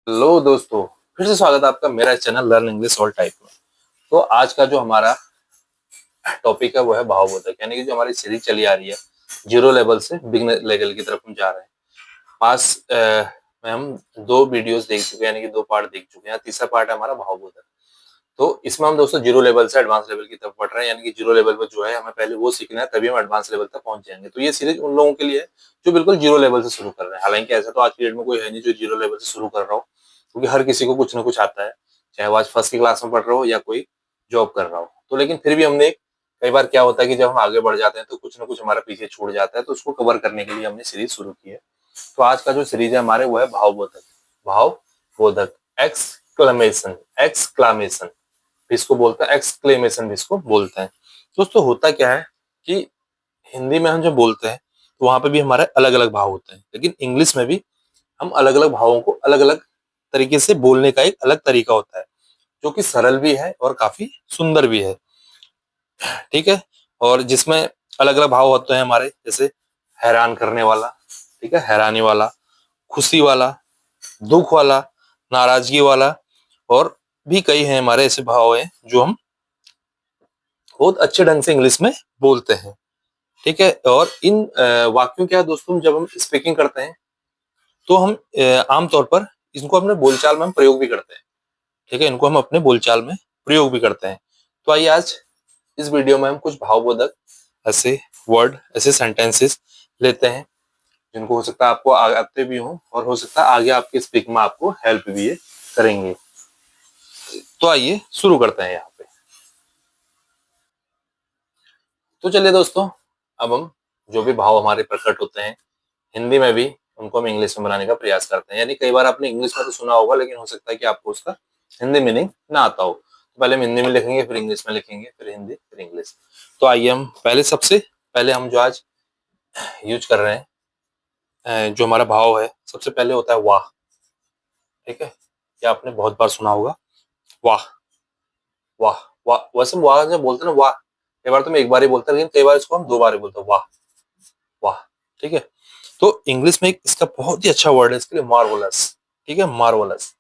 Hello दोस्तों, फिर से स्वागत है आपका मेरा channel learn English all type में। तो आज का जो हमारा टॉपिक है वो है भावबोधक, यानी कि जो हमारी सीरीज चली आ रही है जीरो लेवल से बिगनर लेवल की तरफ हम जा रहे हैं। पास में हम दो वीडियोस देख चुके हैं, यानी कि दो पार्ट देख चुके हैं। तीसरा पार्ट है हमारा भावबोधक। तो इसमें हम दोस्तों जीरो लेवल से एडवांस लेवल की तरफ बढ़ रहे हैं, यानी कि जीरो लेवल पर जो है हमें पहले वो सीखना है, तभी हम एडवांस लेवल तक पहुंच जाएंगे। तो ये सीरीज उन लोगों के लिए है जो बिल्कुल जीरो लेवल से शुरू कर रहे हैं। हालांकि ऐसा तो आज की डेट में कोई है नहीं जो जीरो लेवल से शुरू कर रहा हो, क्योंकि हर किसी को कुछ ना कुछ आता है, चाहे वो आज फर्स्ट की क्लास में पढ़ रहा हो या कोई जॉब कर रहा हो। तो लेकिन फिर भी हमने कई बार क्या होता है कि जब हम आगे बढ़ जाते हैं तो कुछ ना कुछ हमारा पीछे छूट जाता है, तो उसको कवर करने के लिए हमने सीरीज शुरू की है। तो आज का जो सीरीज है हमारे वो है भावबोधक। भावबोधक, एक्सक्लेमेशन, एक्सक्लामेशन भी इसको बोलते हैं, एक्सक्लेमेशन भी इसको बोलते हैं। दोस्तों होता क्या है कि हिंदी में हम जब बोलते हैं तो वहां पे भी हमारे अलग अलग भाव होते हैं, लेकिन इंग्लिश में भी हम अलग अलग भावों को अलग अलग तरीके से बोलने का एक अलग तरीका होता है, जो कि सरल भी है और काफी सुंदर भी है। ठीक है। और जिसमें अलग अलग भाव होते हैं हमारे, जैसे हैरान करने वाला, ठीक है, हैरानी वाला, खुशी वाला, दुख वाला, नाराजगी वाला, और भी कई हैं हमारे ऐसे भाव हैं जो हम बहुत अच्छे ढंग से इंग्लिश में बोलते हैं। ठीक है। और इन वाक्यों क्या है दोस्तों, जब हम स्पीकिंग करते हैं तो हम आमतौर पर इनको अपने बोलचाल में हम प्रयोग भी करते हैं। ठीक है, इनको हम अपने बोलचाल में प्रयोग भी करते हैं। तो आइए आज इस वीडियो में हम कुछ भावबोधक ऐसे वर्ड, ऐसे सेंटेंसेस लेते हैं जिनको हो सकता है आपको आते भी हों, और हो सकता है आगे आपके स्पीक में आपको हेल्प भी ये करेंगे। तो आइए शुरू करते हैं यहाँ पे। तो चलिए दोस्तों, अब हम जो भी भाव हमारे प्रकट होते हैं हिंदी में भी, उनको हम इंग्लिश में बनाने का प्रयास करते हैं। यानी कई बार आपने इंग्लिश में तो सुना होगा, लेकिन हो सकता है कि आपको उसका हिंदी मीनिंग ना आता हो। तो पहले हम हिंदी में लिखेंगे, फिर इंग्लिश में लिखेंगे, फिर हिंदी, फिर इंग्लिश। तो आइए हम पहले, सबसे पहले हम जो आज यूज कर रहे हैं, जो हमारा भाव है, सबसे पहले होता है वाह। ठीक है, ये आपने बहुत बार सुना होगा, वाह, वाह, वाह। वैसे वाह जब बोलते हैं ना, वाह कई बार तो मैं एक बार ही बोलता हूँ, लेकिन कई बार इसको हम दो बार ही बोलते हैं, वाह, वाह। ठीक है। तो इंग्लिश में एक इसका बहुत ही अच्छा वर्ड है इसके लिए, मार्वलस। ठीक है, मार्वलस,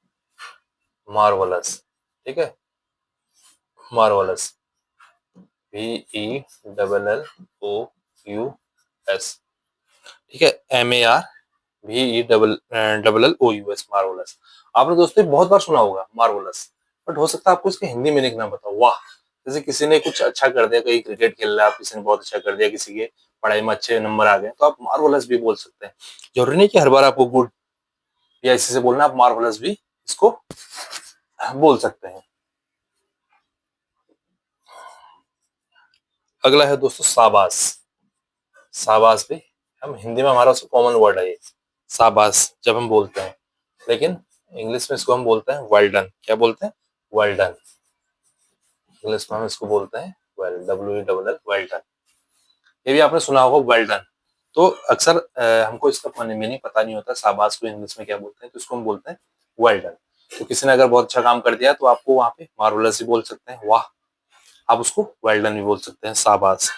मार्वलस। ठीक है, मार्वलस, VELLOUS। ठीक है, MARVELLOUS, मार्वलस। आपने दोस्तों बहुत बार सुना होगा मार्वलस, बट हो सकता है आपको इसके हिंदी मीनिंग ना बताओ। वाह, जैसे किसी ने कुछ अच्छा कर दिया, कहीं क्रिकेट खेल रहा है आप, किसी ने बहुत अच्छा कर दिया, किसी के पढ़ाई में अच्छे नंबर आ गए, तो आप मार्वलस भी बोल सकते हैं। जरूरी नहीं कि हर बार आपको गुड या इसी से बोलना, आप मार्वलस भी इसको बोल सकते हैं। अगला है दोस्तों शाबाश। शाबाश भी हम हिंदी में, हमारा कॉमन वर्ड है ये, शाबाश जब हम बोलते हैं, लेकिन इंग्लिश में इसको हम बोलते हैं वेल डन। क्या बोलते हैं? Well done. इंग्लिश में हम इसको बोलते हैं वेल, WELL, वेल डन। ये भी आपने सुना होगा, वेल डन। तो अक्सर हमको इसका मीनिंग पता नहीं होता, शाबाश को इंग्लिश में क्या बोलते हैं, तो इसको हम बोलते हैं वेल डन। तो किसी ने अगर बहुत अच्छा काम कर दिया तो आपको वहां पे मार्वलस भी बोल सकते हैं, वाह। आप उसको वेल डन भी बोल सकते हैं, शाबाश।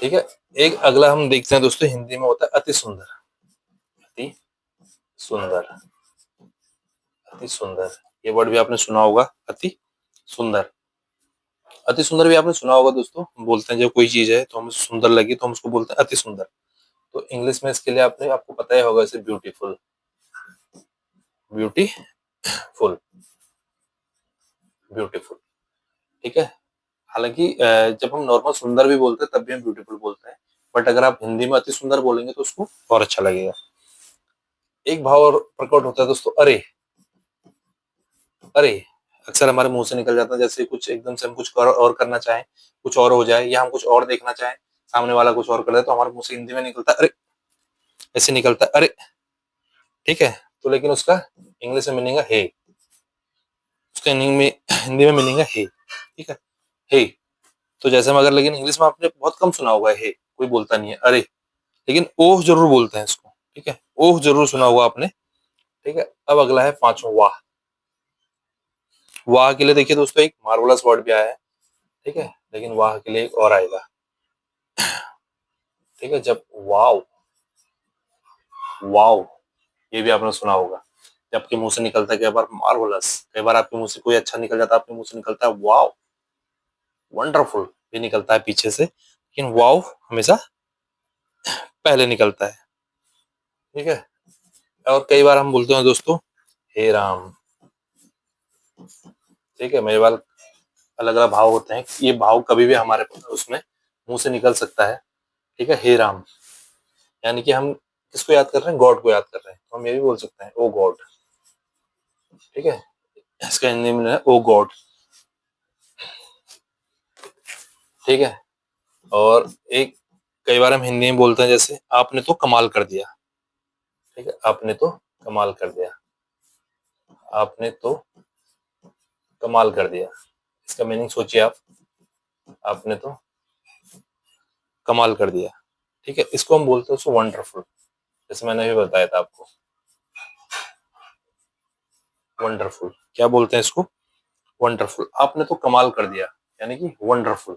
ठीक है। एक अगला हम देखते हैं दोस्तों, हिंदी में होता है अति सुंदर। अति सुंदर, अति सुंदर। ये वर्ड भी आपने सुना होगा, अति सुंदर। अति सुंदर भी आपने सुना होगा दोस्तों, हम बोलते हैं जब कोई चीज है तो हमें सुंदर लगी तो हम उसको बोलते हैं अति सुंदर। तो इंग्लिश में इसके लिए आपको पता ही होगा, इसे ब्यूटीफुल, ब्यूटीफुल, ब्यूटीफुल। ठीक है। हालांकि जब हम नॉर्मल सुंदर भी बोलते हैं तब भी हम ब्यूटीफुल बोलते हैं, बट अगर आप हिंदी में अति सुंदर बोलेंगे तो उसको और अच्छा लगेगा। एक भाव और प्रकट होता है दोस्तों, अरे। अरे अक्सर हमारे मुंह से निकल जाता है, जैसे कुछ एकदम से हम कुछ और करना चाहें, कुछ और हो जाए, या हम कुछ और देखना चाहें, सामने वाला कुछ और कर दे, तो हमारे मुंह से हिंदी में निकलता है अरे, ऐसे निकलता है अरे। ठीक है। तो लेकिन उसका इंग्लिश में मीनिंग है हे। उसका हिंदी में मीनिंग है हे। ठीक है, हे। तो जैसे हम अगर, लेकिन इंग्लिश में आपने बहुत कम सुना होगा हे, कोई बोलता नहीं है अरे, लेकिन ओह जरूर बोलते हैं इसको। ठीक है, ओह जरूर सुना होगा आपने। ठीक है। अब अगला है पांचवा, वाह। वाह के लिए देखिए दोस्तों, एक मार्वलस वर्ड भी आया है। ठीक है, लेकिन वाह के लिए एक और आएगा। ठीक है, जब वाव, वाव, ये भी आपने सुना होगा। जब आपके मुंह से निकलता है कई बार मार्वलस, कई बार आपके मुंह से कोई अच्छा निकल जाता है, आपके मुंह से निकलता है वाव, वंडरफुल भी निकलता है पीछे से, लेकिन वाव हमेशा पहले निकलता है। ठीक है। और कई बार हम बोलते हैं दोस्तों हे राम। ठीक है, मेरे बाल अलग अलग भाव होते हैं, ये भाव कभी भी हमारे उसमें मुंह से निकल सकता है। ठीक है, हे राम यानी कि हम किसको याद कर रहे हैं, गॉड को याद कर रहे हैं, तो हम ये भी बोल सकते हैं ओ गॉड। ठीक है, इसका हिंदी में है ओ गॉड। ठीक है, और एक कई बार हम हिंदी में बोलते हैं जैसे आपने तो कमाल कर दिया। ठीक है, आपने तो कमाल कर दिया, आपने तो कमाल कर दिया। इसका मीनिंग सोचिए आप, आपने तो कमाल कर दिया। ठीक है, इसको हम बोलते हैं उसको वंडरफुल, जैसे मैंने अभी बताया था आपको, वंडरफुल। क्या बोलते हैं इसको, वंडरफुल। आपने तो कमाल कर दिया यानी कि वंडरफुल।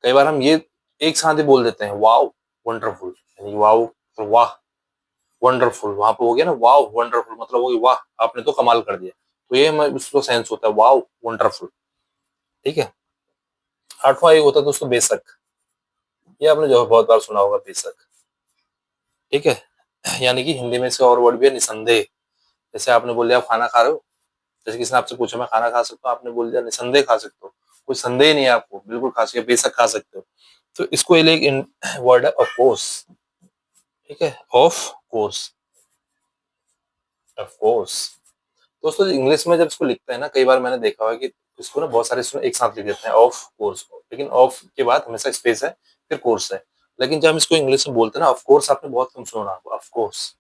कई बार हम ये एक साथ ही बोल देते हैं वाव वंडरफुल, यानी वाव तो वाह, वंडरफुल वहां पे हो गया ना, वाव वंडरफुल मतलब हो गया वाह आपने तो कमाल कर दिया, तो ये हमें उसको सेंस होता है वाव वंडरफुल। ठीक है, आठवां एक होता है दोस्तों बेशक, ये आपने जो बहुत बार सुना होगा बेशक। ठीक है, यानी कि हिंदी में इसका और वर्ड भी है निसंदेह। जैसे आपने बोल दिया आप खाना खा रहे हो, जैसे किसी ने आपसे पूछा मैं खाना खा सकता हूँ, आपने बोल दिया निसंदेह खा सकते हो, कोई संदेह नहीं है आपको, बिल्कुल खा सकते, बेशक खा सकते हो। तो इसको ये एक वर्ड है ऑफ कोर्स। ठीक है, ऑफ कोर्स, ऑफ कोर्स। दोस्तों इंग्लिश में जब इसको लिखते हैं ना, कई बार मैंने देखा हुआ है कि इसको ना बहुत सारे स्टूडेंट एक साथ लिख देते हैं ऑफ कोर्स को, लेकिन ऑफ के बाद हमेशा स्पेस है फिर कोर्स है। लेकिन जब हम इसको इंग्लिश में बोलते हैं ना ऑफ कोर्स, आपने बहुत कम सुना होगा ऑफ कोर्स,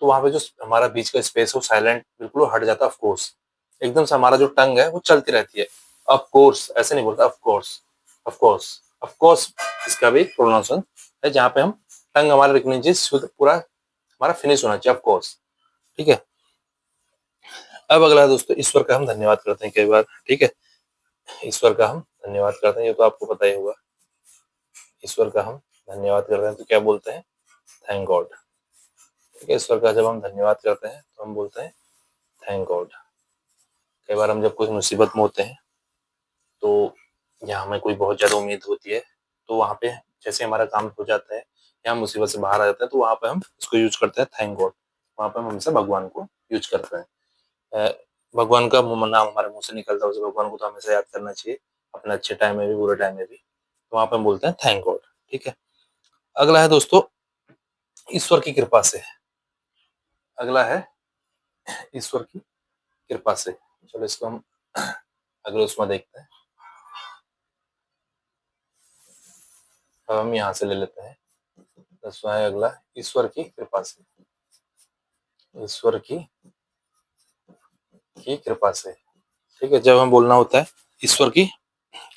तो वहां पे जो हमारा बीच का स्पेस है वो साइलेंट बिल्कुल हट जाता है ऑफ कोर्स, एकदम से हमारा जो टंग है वो चलती रहती है। ऑफ कोर्स ऐसे नहीं बोलता, of course, of course, of course. इसका भी प्रोनाउंसिएशन है जहाँ पे हम टंग हमारा रुकनी चाहिए, शुद्ध पूरा हमारा फिनिश होना चाहिए ऑफ कोर्स। ठीक है, अब अगला है दोस्तों ईश्वर का हम धन्यवाद करते हैं कई बार। ठीक है, ईश्वर का हम धन्यवाद करते हैं, ये तो आपको पता ही होगा। ईश्वर का हम धन्यवाद कर रहे हैं तो क्या बोलते हैं, थैंक गॉड। ठीक है, ईश्वर का जब हम धन्यवाद करते हैं तो हम बोलते हैं थैंक गॉड। कई बार हम जब कोई मुसीबत में होते हैं तो या हमें कोई बहुत ज्यादा उम्मीद होती है, तो वहां पे जैसे हमारा काम हो जाता है या हम मुसीबत से बाहर आ जाते हैं, तो वहां पे हम इसको यूज करते हैं थैंक गॉड। वहां पे हम हमेशा भगवान को यूज करते हैं। अ, भगवान का नाम हमारे मुंह से निकलता है, उसे भगवान को तो हमेशा याद करना चाहिए, अपने अच्छे टाइम में भी बुरे टाइम में भी। तो वहां पे हम बोलते हैं थैंक गॉड। ठीक है, अगला है दोस्तों ईश्वर की कृपा से। अगला है ईश्वर की कृपा से। चलो इसको हम अगले उसमें देखते हैं। अब हम यहाँ से ले लेते हैं, 10वां है अगला ईश्वर की कृपा से। ईश्वर की कृपा से। ठीक है, जब हम बोलना होता है ईश्वर की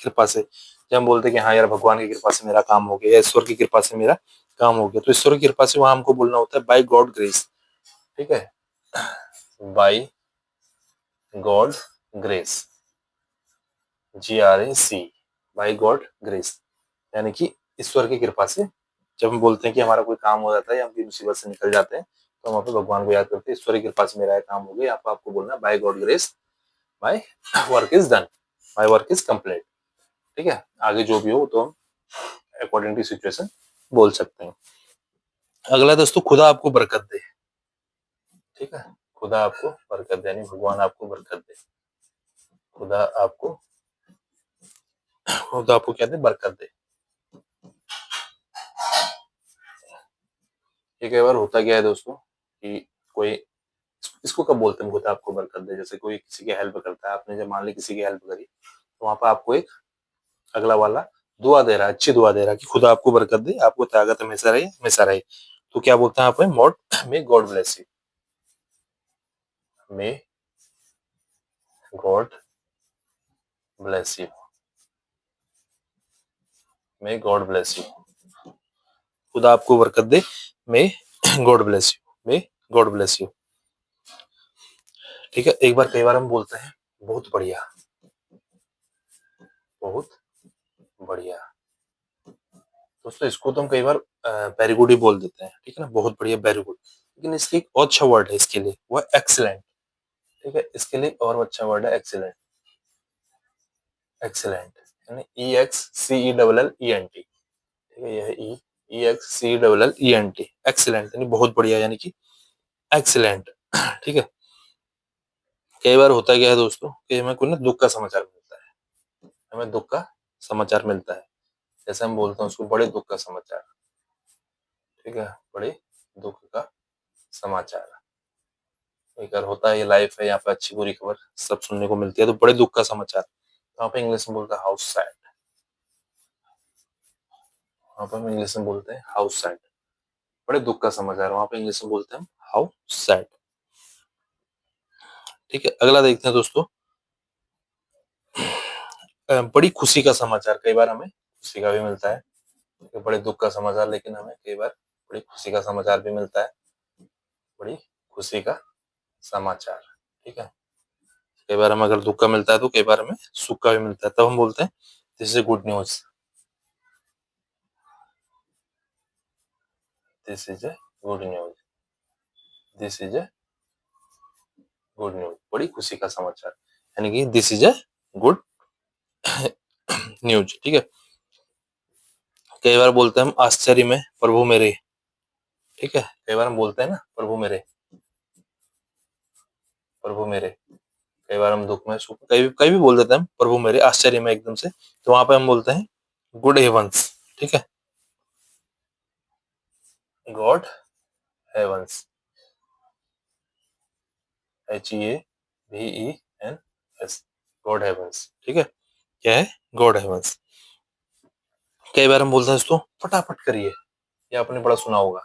कृपा से, जब हम बोलते हैं कि हाँ यार भगवान की कृपा से मेरा काम हो गया या ईश्वर की कृपा से मेरा काम हो गया, तो ईश्वर की कृपा से वहां हमको बोलना होता है बाय गॉड ग्रेस। ठीक है, by God grace, GRAC, by God grace, यानी कि ईश्वर की कृपा से। जब हम बोलते हैं कि हमारा कोई काम हो जाता है या हम मुसीबत से निकल जाते हैं, तो हम वहाँ पे भगवान को याद करते हैं ईश्वर की कृपा से मेरा ये काम हो गया। यहाँ पे आपको बोलना है by God grace my work is done, my work is complete. ठीक है, आगे जो भी हो तो हम अकॉर्डिंग टू सिचुएशन बोल सकते हैं। अगला दोस्तों खुदा आपको बरकत दे। ठीक है, खुदा आपको बरकत दे, यानी भगवान आपको बरकत दे। खुदा आपको, खुदा आपको क्या दे, बरकत दे। ये कई बार होता क्या है दोस्तों कि कोई, इसको कब बोलते हैं खुदा आपको बरकत दे, जैसे कोई किसी की हेल्प करता है, आपने जब मान ली किसी की हेल्प करी, तो वहां पर आपको एक अगला वाला दुआ दे रहा है, अच्छी दुआ दे रहा है कि खुदा आपको बरकत दे, आपको ताकत हमेशा रहे, हमेशा रहे। तो क्या बोलते हैं आप, मॉड may God bless you, may God bless you, may God bless you. खुदा आपको बरकत दे, may God bless you, may God bless you. ठीक है, एक बार कई बार हम बोलते हैं बहुत बढ़िया, बहुत बढ़िया। दोस्तों इसको तो हम कई बार वेरी गुड ही बोल देते हैं। ठीक है ना, बहुत बढ़िया, वेरी गुड, लेकिन इसकी एक और अच्छा वर्ड है इसके लिए, वो है एक्सीलेंट। ठीक है। इसके लिए और अच्छा वर्ड है एक्सीलेंट। एक्सीलेंट यानी EXCELLENT। ठीक है, यह EXCELLENT, एक्सीलेंट यानी बहुत बढ़िया, यानी कि एक्सीलेंट। ठीक है। कई बार होता क्या है दोस्तों कि हमें कोई ना दुख का समाचार मिलता है, हमें दुख का समाचार मिलता है, जैसे हम बोलते हैं उसको बड़े दुख का समाचार। ठीक है, बड़े दुख का समाचार। एक बार होता है, ये लाइफ है, यहाँ पे अच्छी बुरी खबर सब सुनने को मिलती है, तो बड़े दुख का समाचार, तो वहाँ पे इंग्लिश में बोलते हैं हाउस सैड। वहाँ पे हम इंग्लिश में बोलते हैं हाउस सैड, बड़े दुख का समाचार, वहाँ पे इंग्लिश में बोलते हैं हाउ सैड। ठीक है, अगला देखते हैं दोस्तों, बड़ी खुशी का समाचार। कई बार हमें खुशी का भी मिलता है, बड़े दुख का समाचार, लेकिन हमें कई बार बड़ी खुशी का समाचार भी मिलता है, बड़ी खुशी का समाचार। ठीक है, कई बार हमें अगर दुख का मिलता है तो कई बार हमें सुख का भी मिलता है, तब हम बोलते हैं this is a good news. This is a good news. This is a good news, बड़ी खुशी का समाचार, यानी कि this is a good news. ठीक है, कई बार बोलते हैं हम आश्चर्य में प्रभु मेरे। ठीक है, कई बार हम बोलते हैं ना प्रभु मेरे, प्रभु मेरे। कई बार हम दुख में सुख कई भी बोल देते हैं हम प्रभु मेरे आश्चर्य में एकदम से, तो वहां पे हम बोलते हैं गुड हेवंस। ठीक है, God heavens, HEAVENS, God heavens. ठीक है, क्या है, गॉड हेवंस। कई बार हम बोलते हैं इसको फटाफट करिए, ये आपने बड़ा सुना होगा,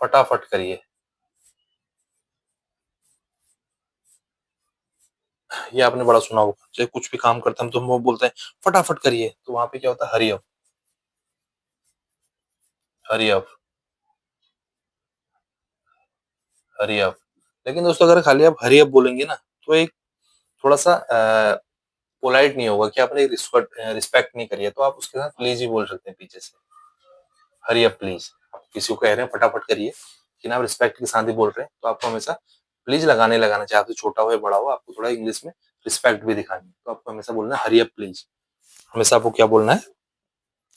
फटाफट करिए, ये आपने बड़ा सुना होगा, चाहे कुछ भी काम करते हैं तो हम वो बोलते हैं फटाफट करिए, तो वहां पे क्या होता है, hurry up, hurry up, hurry up. लेकिन दोस्तों अगर खाली आप हरी अप बोलेंगे ना, तो एक थोड़ा सा पोलाइट नहीं होगा, कि आपने रिस्पेक्ट नहीं करी है, तो आप उसके साथ प्लीज ही बोल सकते हैं पीछे से, हरी अप प्लीज। आप किसी को कह रहे हैं फटाफट करिए, लेकिन आप रिस्पेक्ट के साथ ही बोल रहे हैं, तो आपको हमेशा प्लीज लगाना चाहिए, आपसे छोटा हो या बड़ा हो, आपको थोड़ा इंग्लिश में रिस्पेक्ट भी दिखानी है, तो आपको हमेशा बोलना है हरी अप प्लीज, हमेशा आपको क्या बोलना है,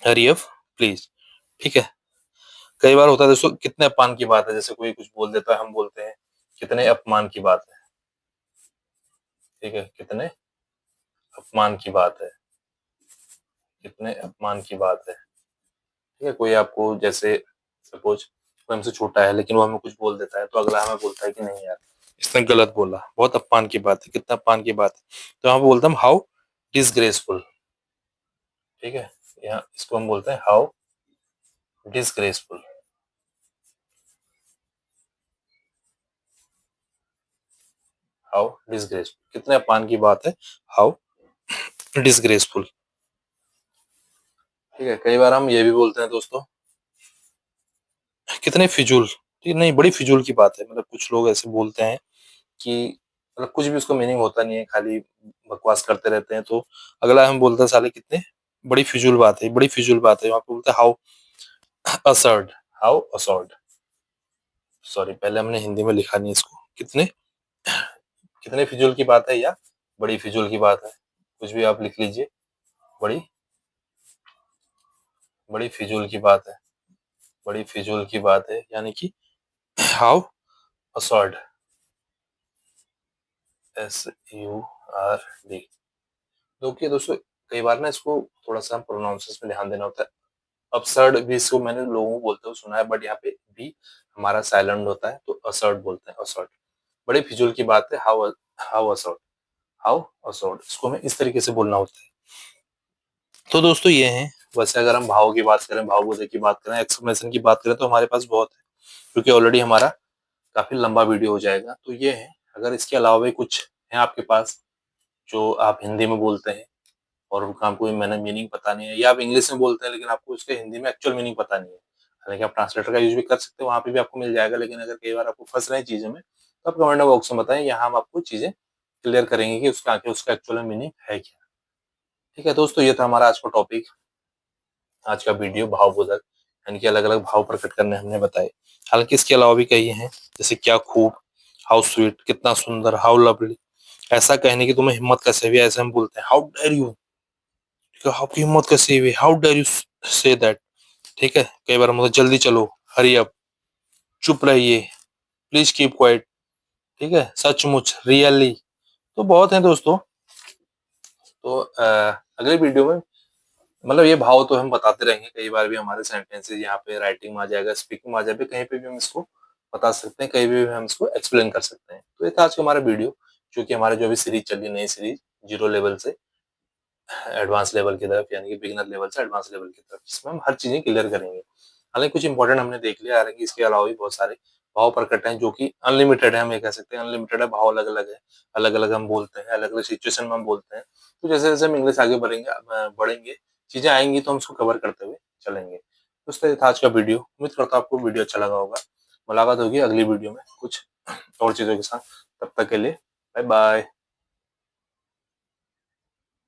हरी अप प्लीज। ठीक है, कई बार होता है दोस्तों कितने अपमान की बात है, जैसे कोई कुछ बोल देता है, हम बोलते हैं कितने अपमान की बात है। ठीक है, कितने अपमान की बात है, कितने अपमान की बात है। ठीक है, कोई आपको जैसे सपोज कोई हमसे छोटा है, लेकिन वो हमें कुछ बोल देता है, तो अगला हमें बोलता है कि नहीं यार इसने गलत बोला, बहुत अपमान की बात है, कितना अपमान की बात है, तो यहाँ पे बोलते हैं हाउ डिसग्रेसफुल। ठीक है, यहाँ इसको हम बोलते हैं हाउ डिसग्रेसफुल, हाउ डिसग्रेसफुल, कितने अपमान की बात है, हाउ डिसग्रेसफुल। ठीक है, कई बार हम ये भी बोलते हैं दोस्तों कितने फिजूल, ठीक नहीं, बड़ी फिजूल की बात है, मतलब कुछ लोग ऐसे बोलते हैं कि मतलब कुछ भी उसका मीनिंग होता नहीं है, खाली बकवास करते रहते हैं, तो अगला हम बोलते हैं साले कितने बड़ी फिजूल बात है, बड़ी फिजूल बात है, वहां पे बोलते हैं how ushered, how ushered. Sorry, पहले हमने हिंदी में लिखा नहीं इसको, कितने कितने फिजूल की बात है या बड़ी फिजूल की बात है, कुछ भी आप लिख लीजिए, बड़ी बड़ी फिजूल की बात है, बड़ी फिजूल की बात है, यानी कि हाउ असर्ड, SURD। देखिए दोस्तों, कई बार ना इसको थोड़ा सा प्रोनाउंसिएशन में ध्यान देना होता है, अपसर्ड भी इसको मैंने लोगों को बोलते हुए सुना है, बट यहाँ पे भी हमारा साइलेंट होता है, तो असर्ड बोलते हैं, असर्ड। बड़ी फिजूल की बात है, how how ushered, how ushered, इसको हमें इस तरीके से बोलना होता है। तो दोस्तों ये है, वैसे अगर हम भाव की बात करें, भावबोधक की बात करें, एक्सक्लेमेशन की बात करें, तो हमारे पास बहुत है, क्योंकि ऑलरेडी हमारा काफी लंबा वीडियो हो जाएगा, तो ये है। अगर इसके अलावा भी कुछ है आपके पास जो आप हिंदी में बोलते हैं और आपको मैंने मीनिंग पता नहीं है, या आप इंग्लिश में बोलते हैं लेकिन आपको उसके हिंदी में एक्चुअल मीनिंग पता नहीं है, हालांकि आप ट्रांसलेटर का यूज भी कर सकते हैं, वहां पे भी आपको मिल जाएगा, लेकिन अगर कई बार आपको फंस रहे हैं चीजों में, तो आप कमेंट बॉक्स में बताएं, यहाँ हम आपको चीजें क्लियर करेंगे कि उसका आगे उसका एक्चुअल मीनिंग है क्या। ठीक है दोस्तों, ये था हमारा आज का टॉपिक, आज का वीडियो भावबोधक, यानी कि अलग अलग भाव प्रकट करने हमने बताए। हालांकि इसके अलावा भी कई हैं, जैसे क्या खूब, हाउ स्वीट, कितना सुंदर, हाउ लवली। ऐसा कहने की तुम्हें हिम्मत कैसे हुई, ऐसे हम बोलते हैं हाउ डेयर यू, आपकी हिम्मत कैसे हुई, how dare you say that. ठीक है, कई बार हम बोलते जल्दी चलो, हरी अप, चुप रहिए, प्लीज कीप क्वाइट। ठीक है, सचमुच, रियली। तो बहुत है दोस्तों। तो अगले वीडियो में मतलब ये भाव तो हम बताते रहेंगे, कई बार भी हमारे सेंटेंसेस यहाँ पे राइटिंग में आ जाएगा, स्पीकिंग में आ जाएगा, कहीं पे भी हम इसको बता सकते हैं, कहीं भी हम इसको एक्सप्लेन कर सकते हैं। तो ये था आज का हमारा वीडियो, जो कि हमारे जो अभी सीरीज चली, नई सीरीज, जीरो लेवल से एडवांस लेवल की तरफ, यानी कि बिगिनर लेवल से एडवांस लेवल की तरफ, जिसमें हम हर चीजें क्लियर करेंगे। हालांकि कुछ इंपॉर्टेंट हमने देख लिया, हालांकि इसके अलावा भी बहुत सारे भाव प्रकट हैं जो कि अनलिमिटेड है, हम ये कह सकते हैं अनलिमिटेड है, भाव अलग अलग है, अलग अलग हम बोलते हैं, अलग अलग सिचुएशन में हम बोलते हैं। तो जैसे जैसे हम इंग्लिश आगे बढ़ेंगे बढ़ेंगे, चीजें आएंगी, तो हम उसको कवर करते हुए चलेंगे। तो इस तरह था आज का वीडियो, उम्मीद करता हूँ आपको वीडियो अच्छा लगा होगा। मुलाकात होगी अगली वीडियो में कुछ और चीजों के साथ, तब तक के लिए बाय बाय।